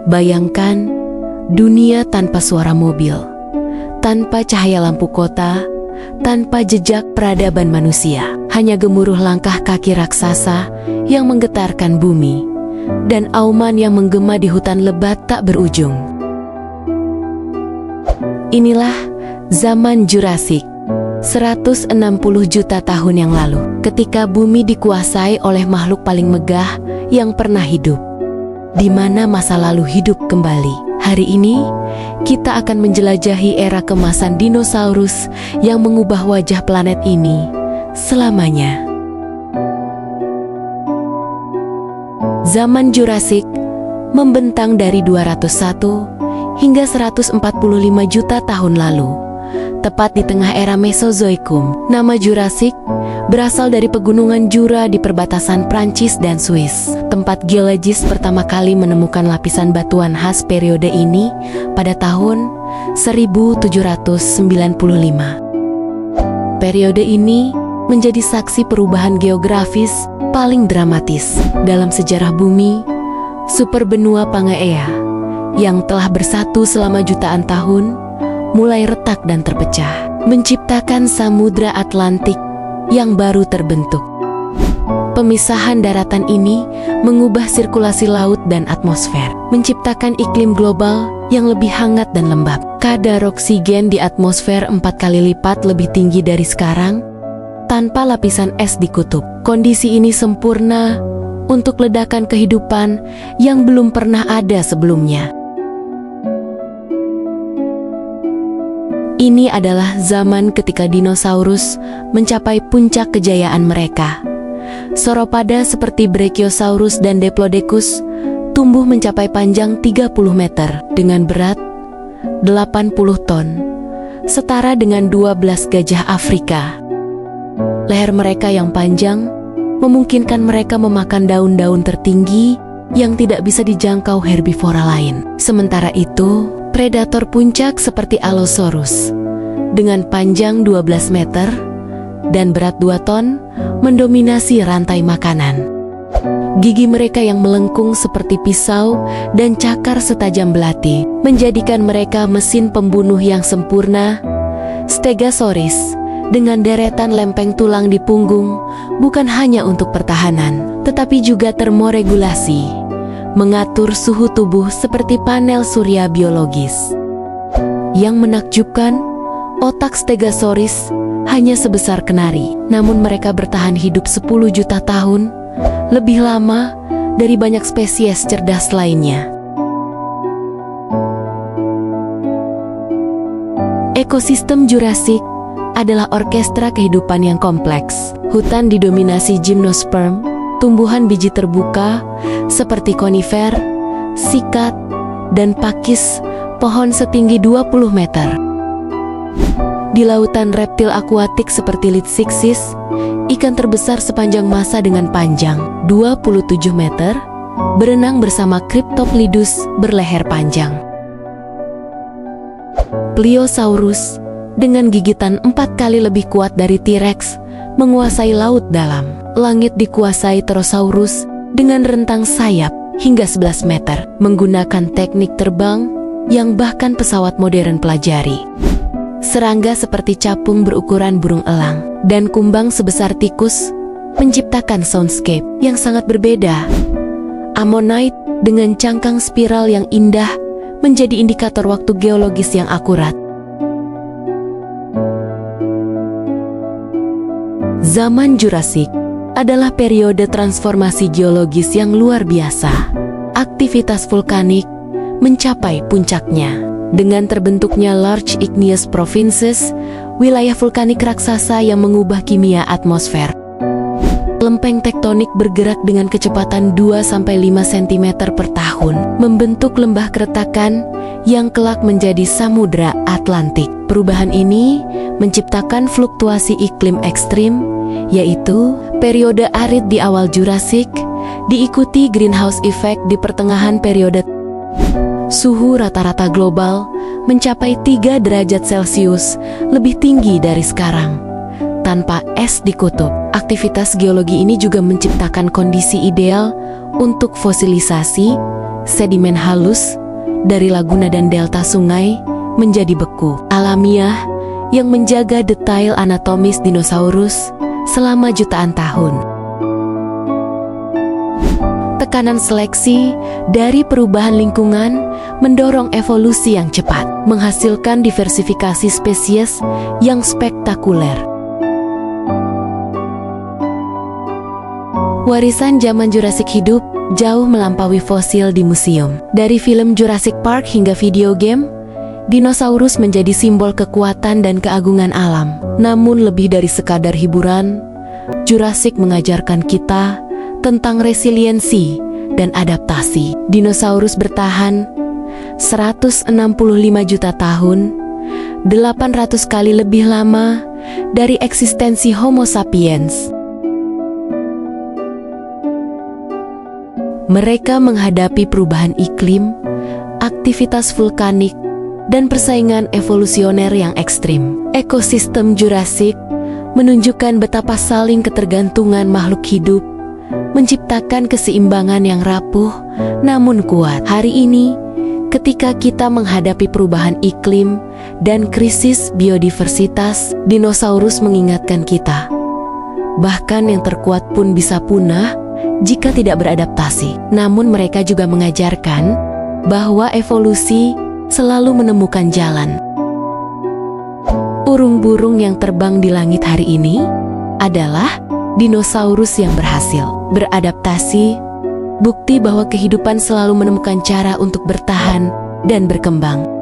Bayangkan dunia tanpa suara mobil, tanpa cahaya lampu kota, tanpa jejak peradaban manusia. Hanya gemuruh langkah kaki raksasa yang menggetarkan bumi, dan auman yang menggema di hutan lebat tak berujung. Inilah zaman Jurassik, 160 juta tahun yang lalu, ketika bumi dikuasai oleh makhluk paling megah yang pernah hidup, di mana masa lalu hidup kembali. Hari ini, kita akan menjelajahi era kemasan dinosaurus yang mengubah wajah planet ini selamanya. Zaman Jurassik membentang dari 201 hingga 145 juta tahun lalu, tepat di tengah era Mesozoikum. Nama Jurassik berasal dari pegunungan Jura di perbatasan Prancis dan Swiss. Tempat geologis pertama kali menemukan lapisan batuan khas periode ini pada tahun 1795. Periode ini menjadi saksi perubahan geografis paling dramatis dalam sejarah bumi. Superbenua Pangaea yang telah bersatu selama jutaan tahun mulai retak dan terpecah, menciptakan Samudra Atlantik yang baru terbentuk. Pemisahan daratan ini mengubah sirkulasi laut dan atmosfer, menciptakan iklim global yang lebih hangat dan lembab. Kadar oksigen di atmosfer 4 kali lipat lebih tinggi dari sekarang, tanpa lapisan es di kutub. Kondisi ini sempurna untuk ledakan kehidupan yang belum pernah ada sebelumnya. Ini adalah zaman ketika dinosaurus mencapai puncak kejayaan mereka. Sauropoda seperti Brachiosaurus dan Diplodocus tumbuh mencapai panjang 30 meter dengan berat 80 ton, setara dengan 12 gajah Afrika. Leher mereka yang panjang memungkinkan mereka memakan daun-daun tertinggi yang tidak bisa dijangkau herbivora lain. Sementara itu, predator puncak seperti Allosaurus dengan panjang 12 meter dan berat 2 ton mendominasi rantai makanan. Gigi mereka yang melengkung seperti pisau dan cakar setajam belati menjadikan mereka mesin pembunuh yang sempurna. Stegosaurus dengan deretan lempeng tulang di punggung bukan hanya untuk pertahanan, tetapi juga termoregulasi, mengatur suhu tubuh seperti panel surya biologis. Yang menakjubkan, otak Stegosaurus hanya sebesar kenari, namun mereka bertahan hidup 10 juta tahun, lebih lama dari banyak spesies cerdas lainnya. Ekosistem Jurassik adalah orkestra kehidupan yang kompleks. Hutan didominasi gymnosperm, tumbuhan biji terbuka seperti konifer, sikat, dan pakis, pohon setinggi 20 meter. Di lautan reptil akuatik seperti Lithoxis, ikan terbesar sepanjang masa dengan panjang 27 meter, berenang bersama Cryptoplidus berleher panjang. Pliosaurus dengan gigitan 4 kali lebih kuat dari T-Rex menguasai laut dalam. Langit dikuasai Pterosaurus dengan rentang sayap hingga 11 meter, menggunakan teknik terbang yang bahkan pesawat modern pelajari. Serangga seperti capung berukuran burung elang dan kumbang sebesar tikus menciptakan soundscape yang sangat berbeda. Ammonite dengan cangkang spiral yang indah menjadi indikator waktu geologis yang akurat. Zaman Jurassik adalah periode transformasi geologis yang luar biasa. Aktivitas vulkanik mencapai puncaknya dengan terbentuknya Large Igneous Provinces, wilayah vulkanik raksasa yang mengubah kimia atmosfer. Lempeng tektonik bergerak dengan kecepatan 2-5 cm per tahun, membentuk lembah keretakan yang kelak menjadi Samudra Atlantik. Perubahan ini menciptakan fluktuasi iklim ekstrim, yaitu periode arid di awal Jurassik, diikuti greenhouse effect di pertengahan periode. Suhu rata-rata global mencapai 3 derajat Celcius lebih tinggi dari sekarang. Tanpa es di kutub, aktivitas geologi ini juga menciptakan kondisi ideal untuk fosilisasi, sedimen halus dari laguna dan delta sungai menjadi beku alamiah yang menjaga detail anatomis dinosaurus selama jutaan tahun. Tekanan seleksi dari perubahan lingkungan mendorong evolusi yang cepat, menghasilkan diversifikasi spesies yang spektakuler. Warisan zaman Jurassic hidup jauh melampaui fosil di museum. Dari film Jurassic Park hingga video game, dinosaurus menjadi simbol kekuatan dan keagungan alam. Namun lebih dari sekadar hiburan, Jurassic mengajarkan kita tentang resiliensi dan adaptasi. Dinosaurus bertahan 165 juta tahun, 800 kali lebih lama dari eksistensi Homo sapiens. Mereka menghadapi perubahan iklim, aktivitas vulkanik, dan persaingan evolusioner yang ekstrim. Ekosistem Jurassic menunjukkan betapa saling ketergantungan makhluk hidup, menciptakan keseimbangan yang rapuh namun kuat. Hari ini, ketika kita menghadapi perubahan iklim dan krisis biodiversitas, dinosaurus mengingatkan kita, bahkan yang terkuat pun bisa punah jika tidak beradaptasi. Namun mereka juga mengajarkan bahwa evolusi selalu menemukan jalan. Burung-burung yang terbang di langit hari ini adalah dinosaurus yang berhasil beradaptasi, bukti bahwa kehidupan selalu menemukan cara untuk bertahan dan berkembang.